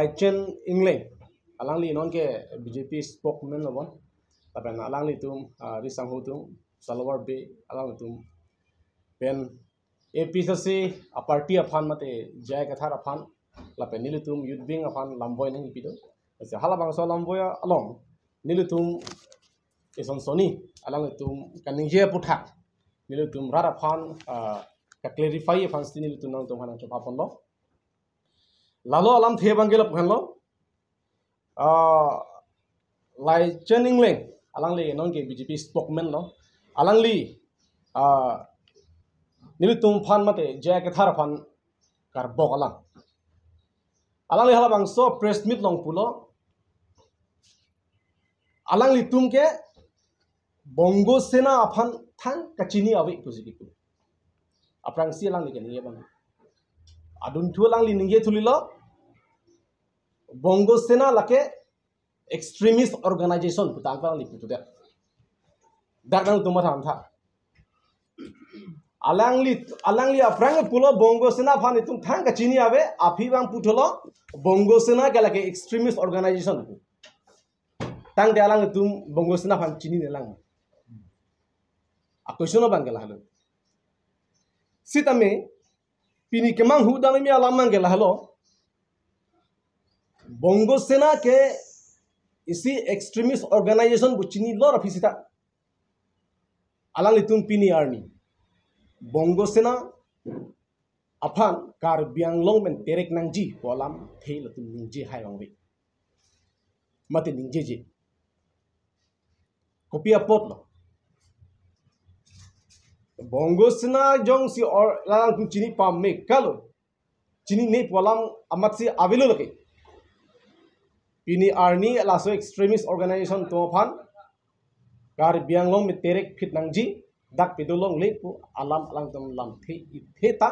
Laichen England alangli non ke BJP spokesman lobon tapen alangli tum risang hutum salawar be alang tum pen APCC a party afan mate jay kathar afan lapen nilutum youth wing afan lamboy nang ipido ase hala bangso lamboy along nilutum ison soni alang tum kaningje puthak nilutum rara afan ka clarify afan nilutum nang tum hanan chapapon lo lalu alam the banggil pukhan lo lai chen England alang li non ke BJP spokesman lo alang li nilutum fan mate jay kathar fan kar bok alang li hala bangso press meet long pulo alang li tum ke bongo sena afan thang kachini awi positive aprang si alang li ke niye bang adun thu alang li ninge thulilo bongo sena lake extremist organization putang alang li putu der darang tumma tham tha alang li aprang pulo bongo sena fan itum thang kachini ave afi bang putolo bongo sena ke lake extremist organization tang de alang tum bongo sena fan chini nelang a question bang ke lahalo sitame pini kemang hu dami mi alam mang ke lahalo bongo sena ke isi extremist organization bu chini lor ofisita alang litum pini army bongo sena afan kar biang long men terek nangji polam thei latum ningji hai wangwe mate ningje je kopia pot lo bongo sena jong si or lalang tum chini pam me kalo chini ne polam amat si avelo lake pini army laso extremist organization to fan kar biang long me terek fit nangji dak pidolong lepu alam alang tum lam theta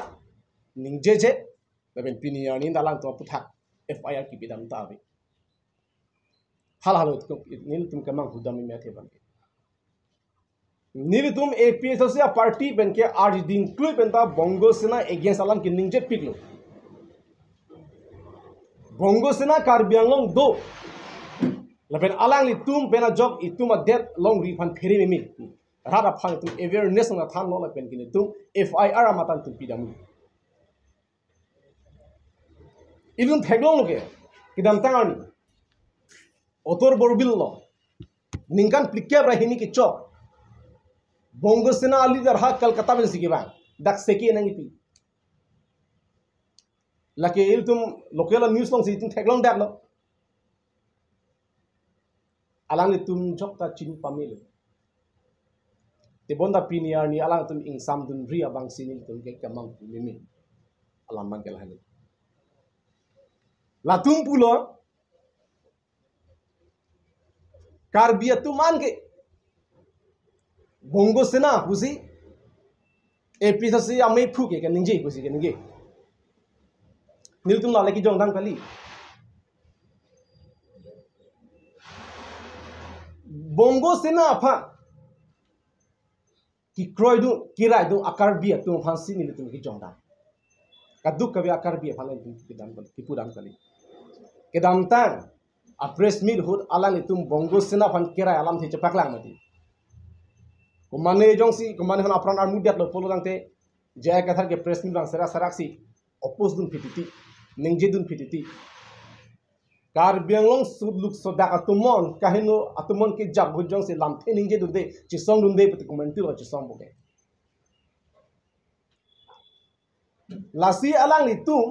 ningje je laben pini army dalang to puthak FIR ki bidam ta ave hal nil tum kamang hudam me the ban nil tum APSC party ben ke ar din klui ben ta bongo sena against alam ki ningje piklo bongo sena kar biang long do laben alang li tum bena job itum a debt long refund pheri me rada phang tum awareness na than lo la pen kin tum FIR amatan tum pidam ilun theglong loke kidam tangani otor borbil lo ningkan plikya rahini ki chok bongo sena ali dar ha kolkata ben sikiba dak seki nangi pi lake il tum local news long si tum theglong dak lo alang tum jok ta chin pamil te bonda piniar ni alang tum ing sam dun ria bang sini tum ke kamang mimi alam mang ke lahani la tum pulo karbia tuman ke bongo sena husi APCC amei phuke ke ningje husi ke ningje nil tum la leki jong dang kali bongo sena apha ki kroidu kirai du akar bia tu phansi nil tum ki jong dang kaduk kabi akar bia phalen tum ki dam ki pudam kali ke dam tang a press meet hut alang tum bongo sena phan kirai alam the chapak lang mati kumane jongsi kumane han apran ar mudiat lo polo dangte jaya kathar ke press meet bang saraksi oppose dun fititi ningje dun fititi kar bianglong sudluk sodak atumon kahino atumon ke jab hujong se lamthe ningje dun de chisong dun de pati komenti lo chisong boke lasi alang litum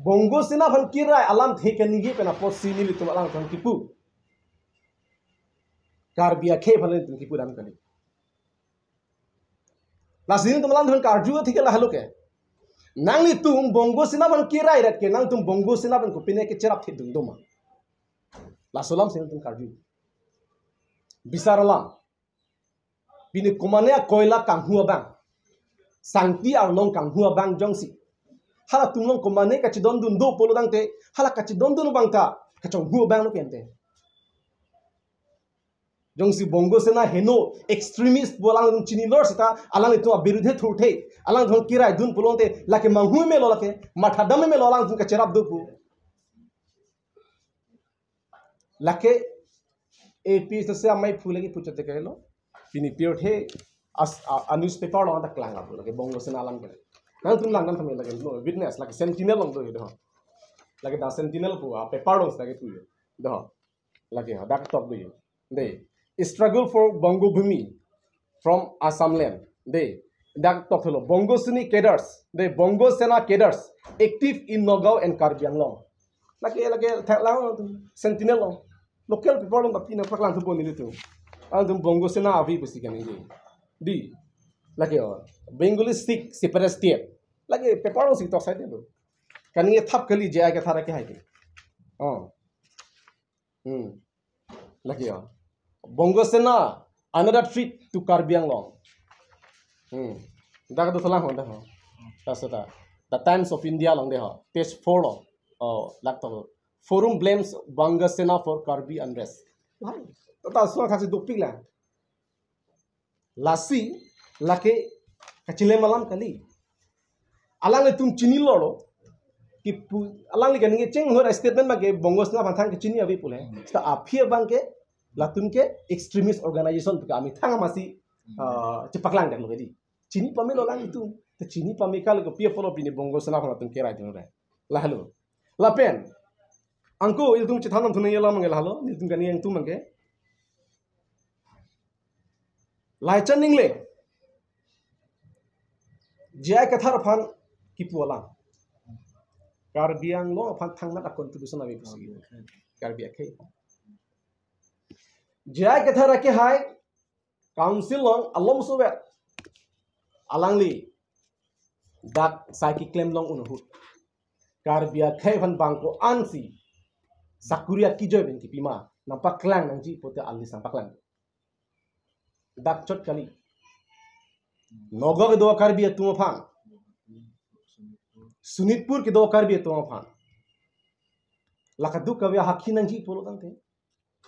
bongo sena phan kirai alam the ke ningje pena posi ni litum alang thon kipu kar bia khe phalen tum kipu dam kali lasin tum lang thon kar ju thike la haloke nang ni tum bongo sena ban kirai rat ke nang tum bongo sena ban ko pine ke cherap the dung doma la solam sen tum kar ju bisaralam bini komane koila kang hua bang sangti ar long kang hua bang jongsi hala tum long komane ka chidon dun do polo dangte hala ka chidon dun bang ta ka chong hua bang lo kente jongsi bongo sena heno extremist bolang chini lor sita alang itu birudhe thurthe alang dhon kirai dun polonte lake manghu me lolake mathadam me lolang dun ka cherap dupu lake AP se amai phule ki puchate ke lo pini pure the as a newspaper lo ta klang abu lake bongo sena alam ke nang tum lang thame lake no witness like sentinel long do do lake da sentinel pu a paper lo lake tu do lake ha dak top do de struggle for bongo bhumi from Assam land de dak top lo bongo sini cadres de bongo sena cadres active in Nagaon and Karbi Anglong lake thaklang sentinel lo local people long tapi nak paklang tu pun ni tu andum bongo sena avi busi kan ni di lagi Bengali Sikh separate state lagi paper lo sik tok side tu kan ni thap kali jaya ke thara ke hai lagi bongo sena another trip to Karbi Anglong dak tu salah honda tasata the Times of India long de page 4 lo laptop forum blames Bongo Sena for Karbi unrest ta so khasi dupik la lasi lake kachile malam kali alang le tum chini loro ki alang le ganinge cheng hor statement ma ke Bongo Sena banthang ke chini abi pule sta afia bang ke latum ke extremist organization ka ami thanga masi chepaklang dak lo di chini pame lo lang itu te chini pame kal ko pia follow pini Bongo Sena phang tum ke rai din re la halo la pen angko il tum chithanam thune yela mangel halo ni tum gani yang tum mangke lai chaning le jai kathar phan kipuala Karbi Anglong phan thangna da contribution abi pusi Karbi akhai jai kathar ke hai council long alom sobe alangli dak psychic claim long unhut Karbi akhai phan bangko ansi Sakuria kijoy ben kipima nampak klang nangji pote ali sampak lang dak chot kali nogo ke do Karbi tu phang Sunitpur ke do Karbi tu phang lakadu kawya hakhi nangji polo tang the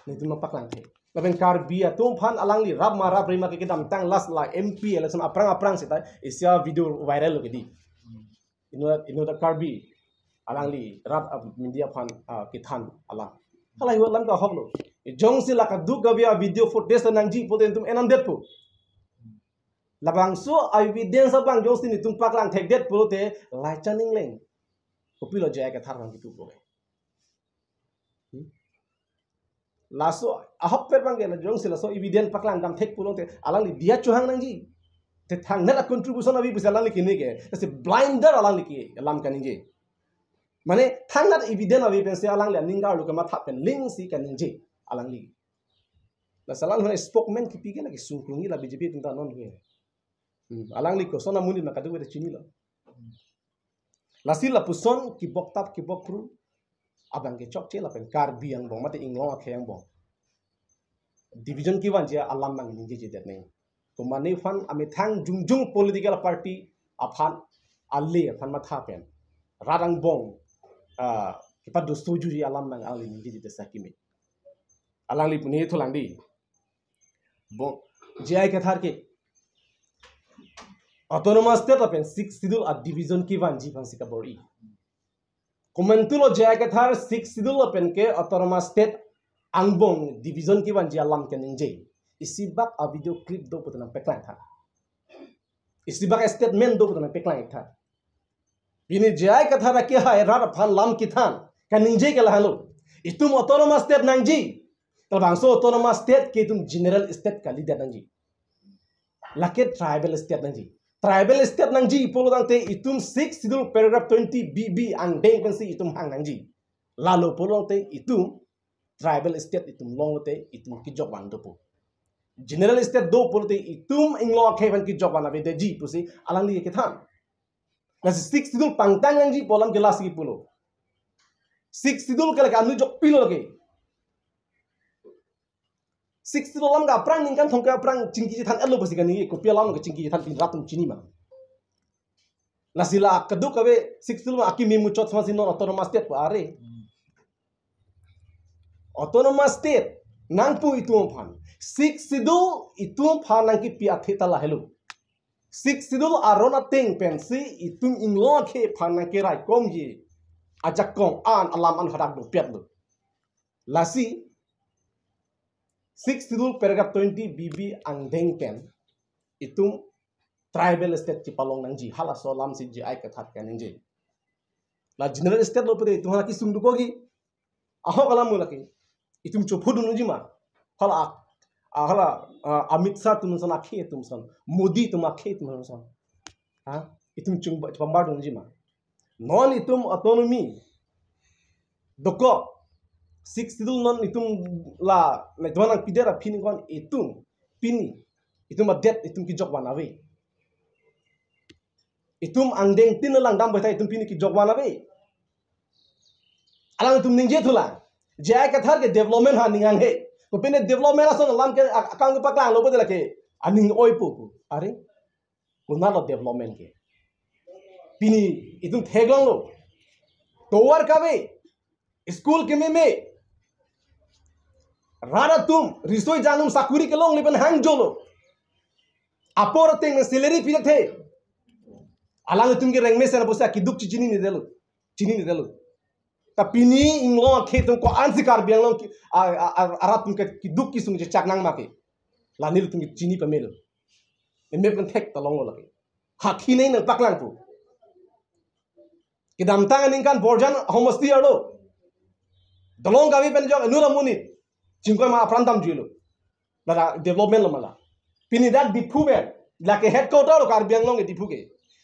ni tu nampak lang the laben Karbi tu phang alangli rab mara prima ke dam tang last la MP election aprang seta isya video viral lo ke di ino da Karbi alangli rat media phan kithan ala halai ho lam ka hoklo jong si la ka du gavia video footage nangji poten tum enam det pu labang so evidence abang jong si ni tum paklang thek det pu te lai chaning leng kopilo jaya ka thar nang tu ko laso ahop per bang la jong si la so evidence paklang dam thek pu te alangli dia chuhang nangji te thang na contribution abi bisa alangli kini ke se blinder alangli ki lam kaninje Mane thangat evidence of evidence alang le ningar lu kama thapen ling si kaninje alang li la salang hone spokesman ki pige lagi sungkrungi la BJP tinta non hue alang li ko sona muni makadu we chini la la sila puson ki boktap ki bokru abang ke chok che la pen Karbi ang bong mate inglo akheng bong division ki wan je alam nang ninje je det nei ko mane fan ame thang jungjung political party aphan alle aphan ma thapen radang bong kita dostu juri alam nang ali ni di desa kimi alang li puni tholang di bo jai ke thar ke autonomous state open 6 sidul a division ki van ji fan sika bori komentulo jai ke thar 6 sidul open ke autonomous state angbong division ki van ji alam ke ninje isibak a video clip do putana peklang tha isibak statement do putana peklang tha ini jai kata rakyat hai rat phan lam kithan kaninje ke lahalo itum autonomous state nangji terbangso autonomous state ke itum general state kali dia nangji lake tribal state nangji polo dangte itum 6 sidul paragraph 20 bb ang deng pensi itum hang nangji lalo polo dangte itum tribal state itum long te itum ki jok wan dopo general state do polo te itum inglo khevan ki jok wan ave de ji pusi alang li ke than Nasi 6 sidul pangtang nangji polam gelas ki pulo 6 sidul kala anu jok pilo lagi 6 sidul lam ga prang ningkan thongka prang cingki than elo basi gani ko pia lam ga cingki than pin ratum chini ma nasila kadu kawe 6 sidul ma aki mimu chot sama sinon autonomous state pa are autonomous state nangpu itum phan 6 sidul itum phan nangki pia theta la hello 6 sidul arona ting pensi itum inglo ke phana ke rai kom ye ajak kong an alam an hadak do pet do lasi 6 Sidul paragraph 20 BB angdeng pen itum tribal state ki palong nang ji hala so lam si ji ai ka that kan ji la general state lo pede tu ki sung du ko gi aho kala mu laki itum chu phudu nu ji ma hala hala Amit Shah tum son akhe tum son Modi tum akhe tum son ha itum chung pambar nu ji ma non itum autonomy doko 6 Sidul non itum la dwana pidera pini kon itum pini itum adet itum ki jok wanawe itum angdeng tin lang dam batai itum pini ki jok wanawe alang itum ningje thula jai ka thar ke development ha ningang he ko pene development ason lam ke akang pa klang lo bodela ke aning oi pu are ko na lo development ke pini itum theglong lo towar ka be school ke me rara tum risoi janum sakuri ke long liban hang jolo apor teng salary pi the alang tum ke reng me sen bosa ki duk chini ni delu ta pini inglo khe tum ko ansikar biang long ara tum ke ki duk ki sung je chak nang ma ke la nil tum ki chini pa mel me pen thek ta long lo ke ha khi nei nang paklang tu ki dam tang ning kan borjan homasti ado dolong gawi pen jok nula munit jingko ma prantam julo la development lo mala pini dak dipu be la ke headquarter lo kar biang long ke dipu ke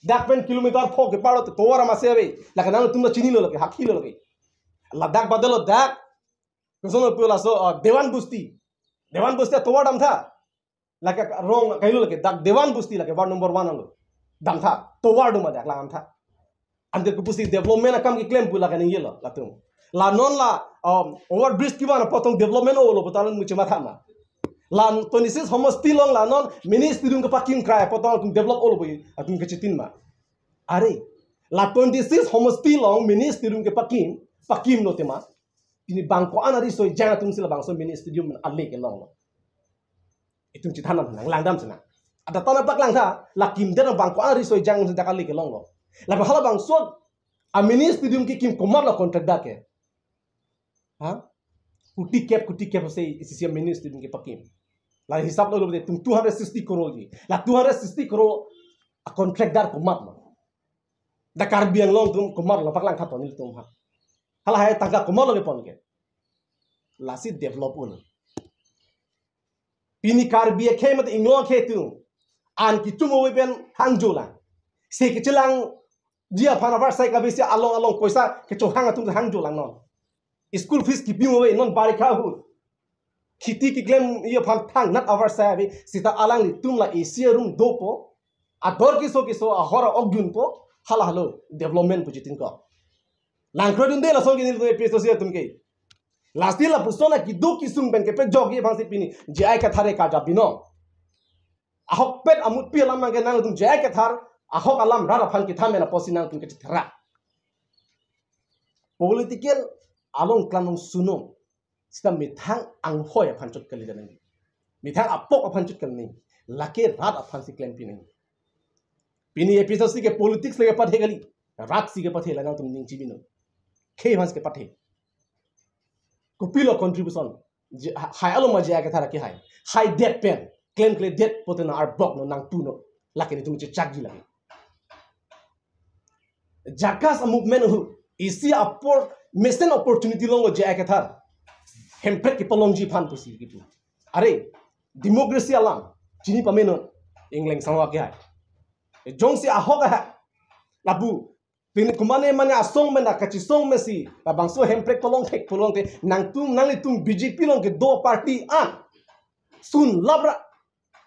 dak pen kilometer phok ke paro to towara ma sebe la ke nang tum lo chini lo ke hakhi lo ke la dak badalo dak kusono pula so dewan busti towar dam tha la ke rong kailo ke dak dewan busti la ke ward number 1 lo dam tha towar do ma dak la am tha ande ku busti development akam ki claim pula ke ningi lo la tum la non la over bridge ki bana potong development o lo botalan mu chema thama la 26 homosti long la non ministry dung ka paking krai potong kum develop o lo boi atum ke chitin ma are la 26 homosti long ministry dung ke pakim no tema ini bangko anari so jana tum sila bangso ministry dung alle ke long lo itum chithanam nang langdam sena ada tana paklang tha la kim der bangko anari so jang tum dakali ke long lo la hala bangso a ministry dung ki kim komar la contract da ke ha kuti cap se isi ministry dung ke pakim la hisab lo bote tum 260 crore ji la 260 crore a contract dar komar ma dakar biang long tum komar la paklang khaton ni tum ha hala hai tangka komar lo ke pon ke la si develop un pini kar bia khe mat inglo khe tu an ki tumo we ben hangjola se ke chilang dia phana bar sai ka bisi along poisa ke cho hang tum hangjola non school fees ki piu we non bari kha hu khiti ki claim ye phan thang nat over sai be sita alang li tum la asia room do po a dor ki so a hora ogjun po hala halo development pu jitin ko langkro dun de la song ni do peso sia tum ke last la persona ki do ki sung ben ke pe jog ye phang si pini je ai ka thare ka ja bino a hok pet amut pi lam ke nang tum je ai ka thar a hok alam ra phan ki thamena posina tum ke thara political along klanong suno sita mithang ang hoya phanchot kali janang mithang apok phanchot kalni lake rat aphan si claim pini episode si ke politics lege pathe gali rat si ke pathe langa tum ning chibino khe hans ke pathe kopilo contribution hai alo ma ja ke thara ki hai debt pen claim debt potena ar bok no nang tu no lake ni tum che chagji lage jakas a movement hu isi apor mesen opportunity longo je ke thar hempret ki polongji phan pusi gitu are democracy alam chini pameno engleng sangwa ke hai jongsi ahoga ha labu pin kumane mane asong mena kachi song mesi la bangso hempret polong te nang tum BJP long ke do party an sun labra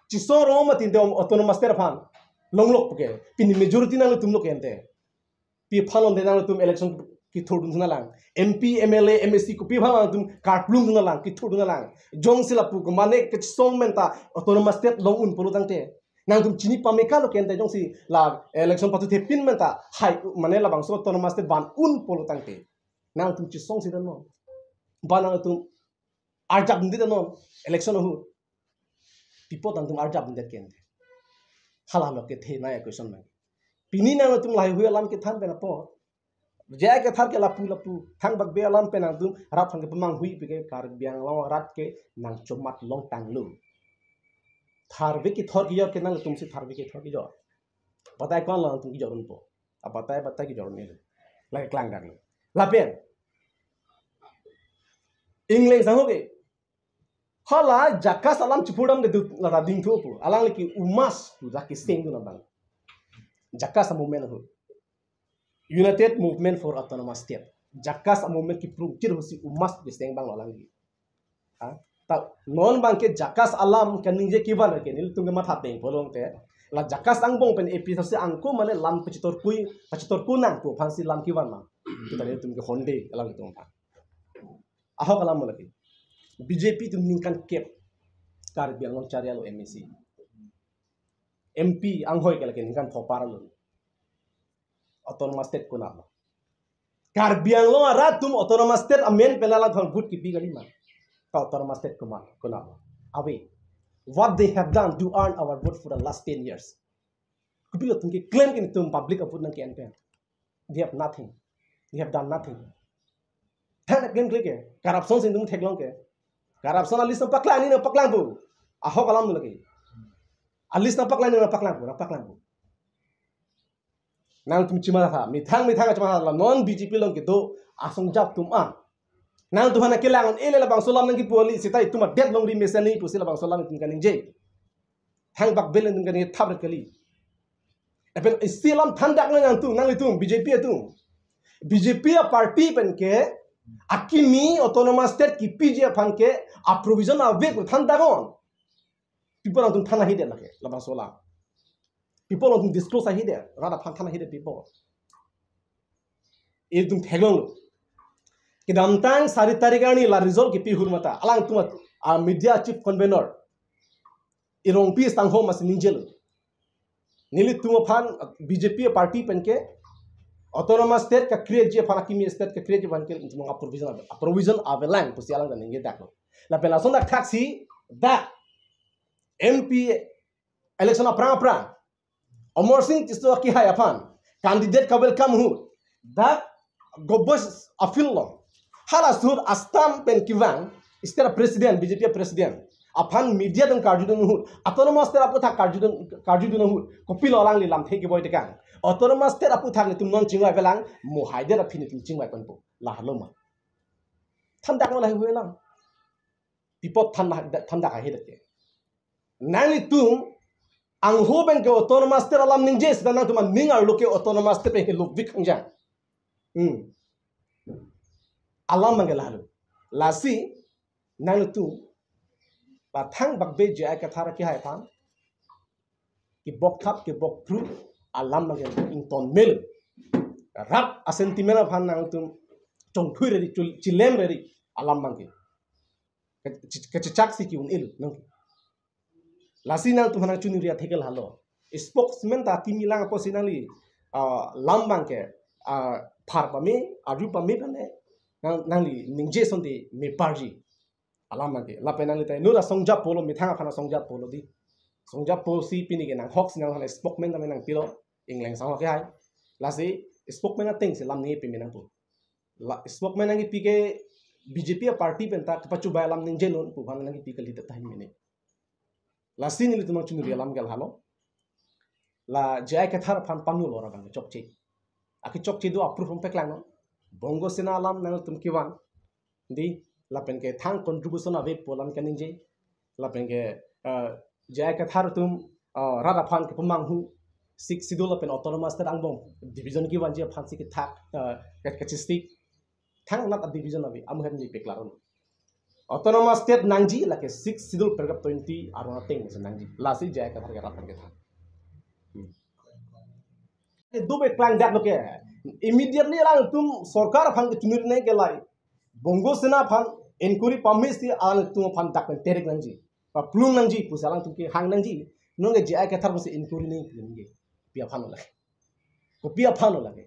chi so roma tin de autonomous ter phan longlok ke pin majority nang tum lo kente pi phalon de nang tum election ki thordun na lang MP MLA MSC ko pi phalon tum karplung na lang ki thordun na lang jong sila pu ko mane ke song menta autonomous state long un polo tangte nang tum chini pameka lo kente jong si la election patu the pin menta hai mane la bangso autonomous state ban un polo tangte nang tum chi song si dan no ban tum arjab ndi dan no election hu pipo tang tum arjab ndi kente hala lo ke the na question ma pini nang tum lai hu alam ke than bena po Jaya ke thar ke lapu thang bak be alam pe nang tum rat thang ke pemang hui pe ke kar biang long rat ke nang chomat long tang lu thar be ki thor ki yor ke nang tum si thar be ki thor ki yor batai kon lang tum ki jorun po batai ki jorun ni la klang dang la pen English sang ho ke hala jakas alam cipudam de la ding thu pu alang le ki umas tu da ki sing na bang jakas movement ho United Movement for Autonomous State. Jakas movement ki prukir hosi umas biseng bang lolang gi. Ta non bang ke jakas alam kan ninje ki ban ke nil tunge matha teng polong te la jakas ang bong pen epi hosi angko mane lam pachitor kunang tu phansi lam ki ban ma. Kita nil tunge honde alang tung ta. Aho kalam lagi. BJP tum ningkan kep kar biang long charialo MEC. MP ang hoy kala ke ningkan thopara lo. Autonomous state ko na kar biang lo aratum autonomous state amen penala thon good ki bigali ma autonomous state ko na awe what they have done to earn our vote for the last 10 years kubilo tunki claim in tum public apun nang campaign they have nothing, they have done nothing. Tan again ke corruption sin tum theklong ke corruption alis na paklang ni na paklang bu aho kalam lagi alis na paklang ni na paklang bu nang tum cima tha mithang cima la non BJP long ke do asong jap tum a nang tu hana kelangan ele la bang solam nang ki poli sitai tuma det long ri mesani pusila bang solam tum kaning je thang bak belen tum kaning thab kali epen istilam thandak nang tum nang tum BJP BJP a party pen ke akimi autonomous state ki PJ phan ke a provision a ve ko thandagon people tum thana hide la ke la bang solam people don't disclose a hide rada phantana hide people edum theglong kidamtang sari tarigani la result ki pi hurmata alang tumat a media chief convener irong pi stang home as ninjel nili tuma phan BJP party penke autonomous state ka create je phan kimi state ka create ban ke tuma provision avelang pusi alang dan nge daklo la pela sonda taxi da MP election apra Amor Singh tisto ki hai afan candidate ka welcome hu that gobos afillo halas hur astam pen kivang istera president BJP president afan media dan karjudun hu autonomous tera aputha karjudun hu kopilo alang li lam theki boy tekang autonomous tera aputha ni tum non chingwa belang mo haide ra phini tum chingwa panpo la haloma thandak la huelang people thandak ha hedake nali tum ang hoben ke autonomous state alam ninjes dan nang tuman ningar loke autonomous state pe luk vikhanja alam mangelalu lasi nang tu ba thang bakbe je ka thara ki hai phan ki bok thap ki bok thru alam mangel in ton mel rap a sentiment phan nang tu chong thui re chilem re alam mangel ke chak si ki un il nang lasi nang tu hana chuni ria thekel halo spokesman ta timilang po sinali lambang ke phar pa me aju pa me bane nang li ningje sonde me parji alam ke la penang tai no la songja polo mi thanga khana songja polo di songja polo si pini ke nang hox nang hana spokesman ta me nang pilo ingleng sang ke hai lasi spokesman na ting se lam ni pe me nang pu la spokesman nang pi ke BJP party pen ta pachu ba lam ningje non pu bhan nang pi ke li ta hi me lasi ni tumang chuni ria lam gal halo la jai ka thar phan panu lora bang chokchi aki chokchi do approve pek lang bongo sina lam nang tum kiwan di la pen ke thang contribution ave polam kaning je la pen ke jai ka thar tum rada phan ke pamang hu sik sidol pen autonomous state angbong division ki wan je phan sik thak ka chisti thang nat division ave am hen ni pek laron autonomous state nangji like 6 sidul pergap 20 arona teng se nangji lasi jaya ka thar rapan ke tha do be plan dak loke immediately lang tum sarkar phang chunir nei ke lai bongo sena phang inquiry permit si al tum phang dak terek nangji pa plung nangji pusalang tum ke hang nangji nong ge jaya ka thar se inquiry nei nge pia phano lage ko pia phano lage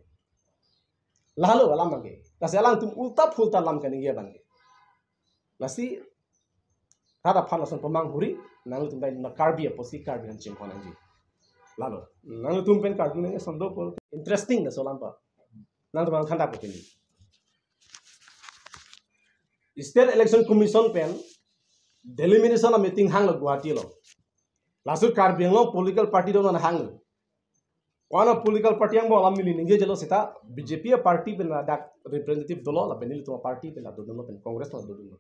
lalo alam mage ta selang tum ulta phulta lam ka ni ye ban lasi rada phanason pamang huri nang tum bai na karbi posi karbi han chim khonang ji lalo nang tum pen karbi ne sondo ko interesting na solam pa nang tumang khanda ko tini State Election Commission pen delimitation a meeting hang lo Guwahati lo lasut Karbi Anglong political party do na hang lo wana political party ang bo alam mili ninge jelo sita BJP party pen dak representative dolo la penil to party pen do no pen congress la do no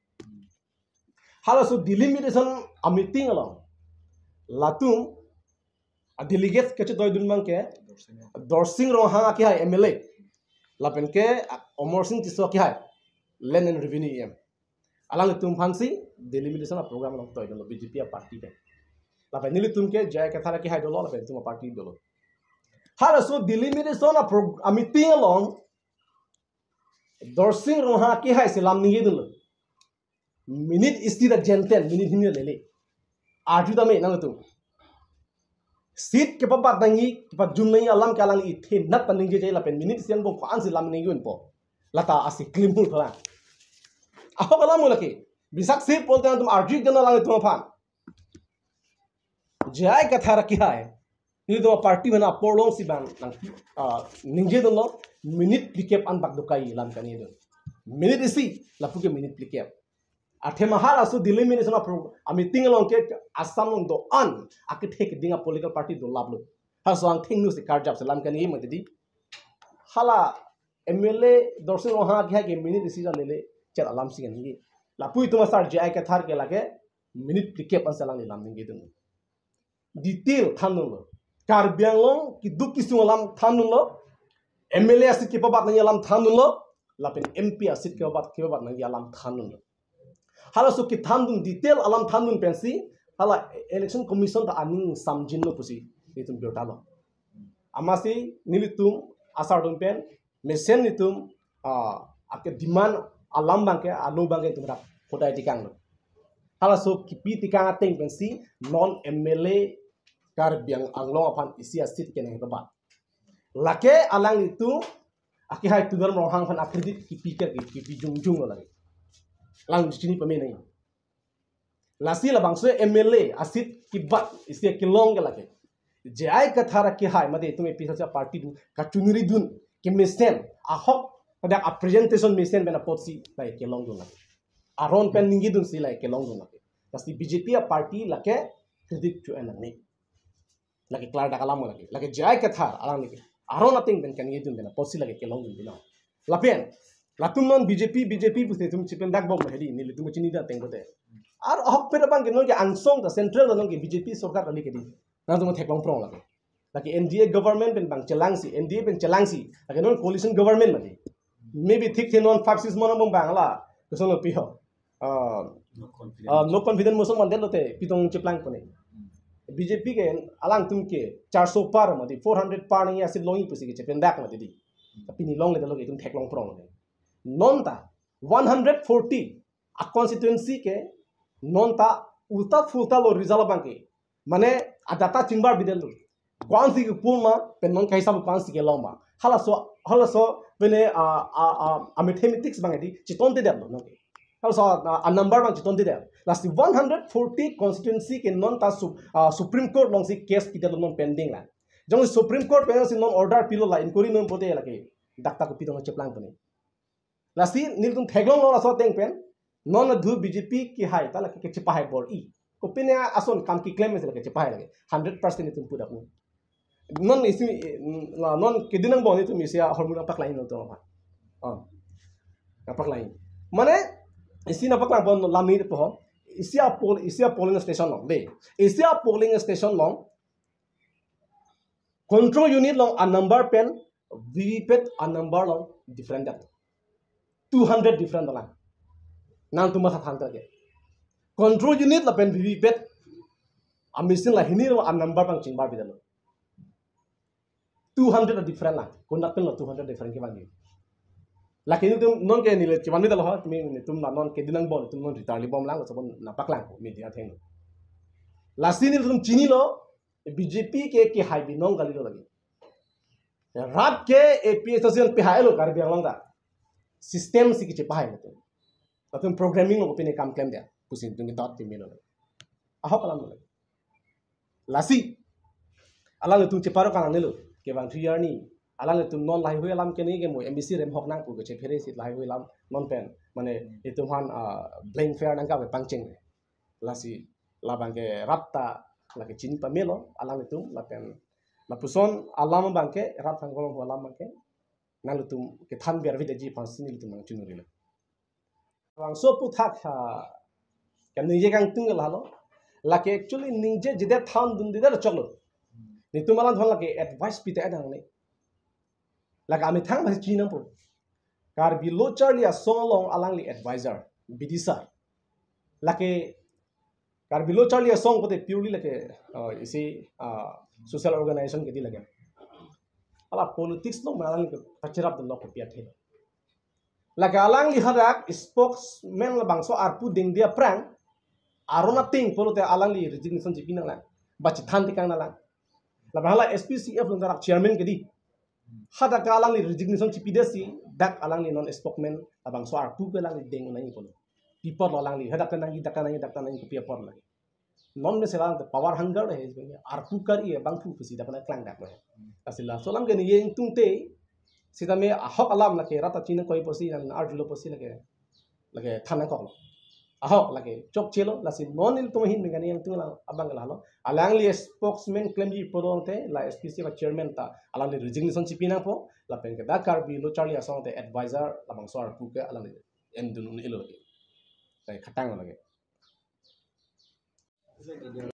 hala so delimitation a meeting lo latum a delegate ke doy dun mang ke dorsing ro ha ki hai MLA la pen ke Omar Singh tiso ki hai land and revenue em alang tum phansi delimitation a program lo toy dolo BJP party pe la pen nili tum ke jay ke thara ki hai dolo la pen tum party dolo hala so delimitation a meeting along dorsing ro ha ki hai selam ni dolo minute istira jenten minute hini lele aju da me nang tum seat ke papat nangi ke pat jum nai alam kalang I the nat paning je la pen minute sian bo khan silam ni yun po lata asi klim hul khala aho kalam mulaki bisak seat bolte tum arju gana lang tum phan jai ka thara ki hai ni do party bana porlong si ban ninje do lo minute plikep an bak dokai lam kani do minute isi lapu ke minute plikep athe mahal asu delimitation of a meeting along ke assam long do an akithek dinga political party do lablo ha so ang thing nu se card job salam kan yi mati hala MLA dorsin ha ke minute decision lele chal alam si kan yi lapui tuma sar jai ke thar ke lage minute pickup an salang lam ngi dun detail thanung lo Karbiang long ki duk kisung alam thanung lo MLA asit ke pabat nang alam thanung lo lapin MP asit ke pabat nang alam thanung lo hala so ki thandun detail alam thandun pensi hala election commission ta aning samjin no pusi nitum biotalo amasi nilitum asardun pen mesen nitum ake demand alam bangke anu bangke tumra kodai tikang hala so ki pi tikang ateng pensi non MLA Karbiang anglong apan isi asit keneng ba lake alang itu aki hai tudar rohang fan akredit ki pikir ki pi jung lo lagi lang sini pemain ini. Lasi la bangso MLA asit kibat isi kilong ke lagi. Jai kathara ki hai made itu episode party du kacunuri dun ki mesen ahok pada a presentation mesen bena potsi lai kilong dun lagi. Aron pen ningi dun si lai kilong dun lagi. Lasi BJP party lake kredit cu enak ni. Lagi klar dak alam lagi. Lagi jai kathar alang ni. Aron ating ben kan ngidun bena potsi lagi kilong dun bina. Lapen latum non BJP puse tum chipen dak bom hedi ni tum chini da teng bote ar hok pe bang ke no ke ansong da central da no ke BJP sarkar ali ke di na tum theklong prong lage lagi NDA government ben bang chelangsi NDA ben chelangsi lagi non coalition government mali maybe thik the non 5-6 mon bang bangla ko lo pi ho no confident mo song man lote pitong cheplang ko ne BJP ke alang tum ke 400 par mati 400 par ni asit longi pusi ke chepen dak mati di tapi ni long le da lo ke tum theklong prong lage non-ta 140 a constituency ke non-ta ulta fulta lo result bangke mane a data chingbar bidel lo kwansi ke pulma pen non kai sab kwansi ke loma hala so bene a mathematics bangedi chiton de dab no ke hala so a number bang chiton de dab last 140 constituency ke non-ta supreme court long si case kitel non pending la jong supreme court pen si non order pilo la inquiry non pote la ke dakta ko pitong cheplang pone Lasi niltum theglong lo aso teng pen non dhu BJP ki hai ta laki ke chipai bor I ko pene ason kam ki claim se laki chipai lagi 100% itum pudak ni non isi non kedinang bon itum isia hormona pak lain to apa pak lain mane isi na pak lang bon lami de po isia polling station long be isia polling station long control unit long a number pen VVPAT a number long different that 200 different lang nang tuma sa thanta ke control unit la pen VVPAT a machine la hini a number pang chingbar bidalo 200 different lang kun nak pen 200 different ke bangi la ke tum non ke ni le chiman bidalo ha tumi tum na non ke dinang bon tum non ritarli bom lang so bon napak lang media theng la sini tum chini lo BJP ke hai bi nong gali lo lagi rat ke APS pe hai lo kar bi lang da system si kiche pahay natin. Tapos programming ng opini kam claim dia. Pusin tung dot team lo. Aho kalam lo. Lasi. Alang tung cheparo kana nilo. Ke bang 3 year ni alang le tum non lai hui alam ke ni ke mo MBC rem hok nang pu ke che phere sit lai hui lam non pen mane itu han blank fair nang ka be pangching lasi labang ke rapta la ke chin pamelo alang le tum la pen la puson alam bang ke rap sang kolong alam bang ke nang le tum ke than ber vi de ji pan sin le tum nang chunuri le bang so pu thak ke ni je kang tung la lo la ke actually ninje jide than dun de da choklo ni tum alang thon la ke advice pi te adang ne la ka mi thang ba chi nang pu kar bi lo charlie a song along alang li advisor bidisa la ke kar bi lo charlie a song ko te purely la ke isi social organization ke di lage ala politics no ma alang ke pachirap de lo ko pia the la ka alang li hadak spokesman la bangso arpu ding dia prang arona ting polo te alang li resignation ji pinang la ba chi than ti kang na la bala SPCF lo darak chairman ke di hada ka alang li resignation chi pidesi dak alang li non spokesman abang so arpu ke lang li ding nai polo people lo alang li hada ka nang dak nang ko pia por la non me selang the power hunger है इसमें arpu kar ye bang pu si dak na klang dak lo asila so lam ke ni yeng tung te sida me ahok alam la ke rata china koi posi na arjulo posi la ke thana ko ahok la ke chok chelo la si non il tumahin me gani yang tu la abang la lo alang li spokesman claim ji podon te la SPC ka chairman ta alang li resignation chi pinang po la pen ke dakar bi lo charlie asong te advisor la bang so arpu ke alang li en dun ilo ke kai khatang la ke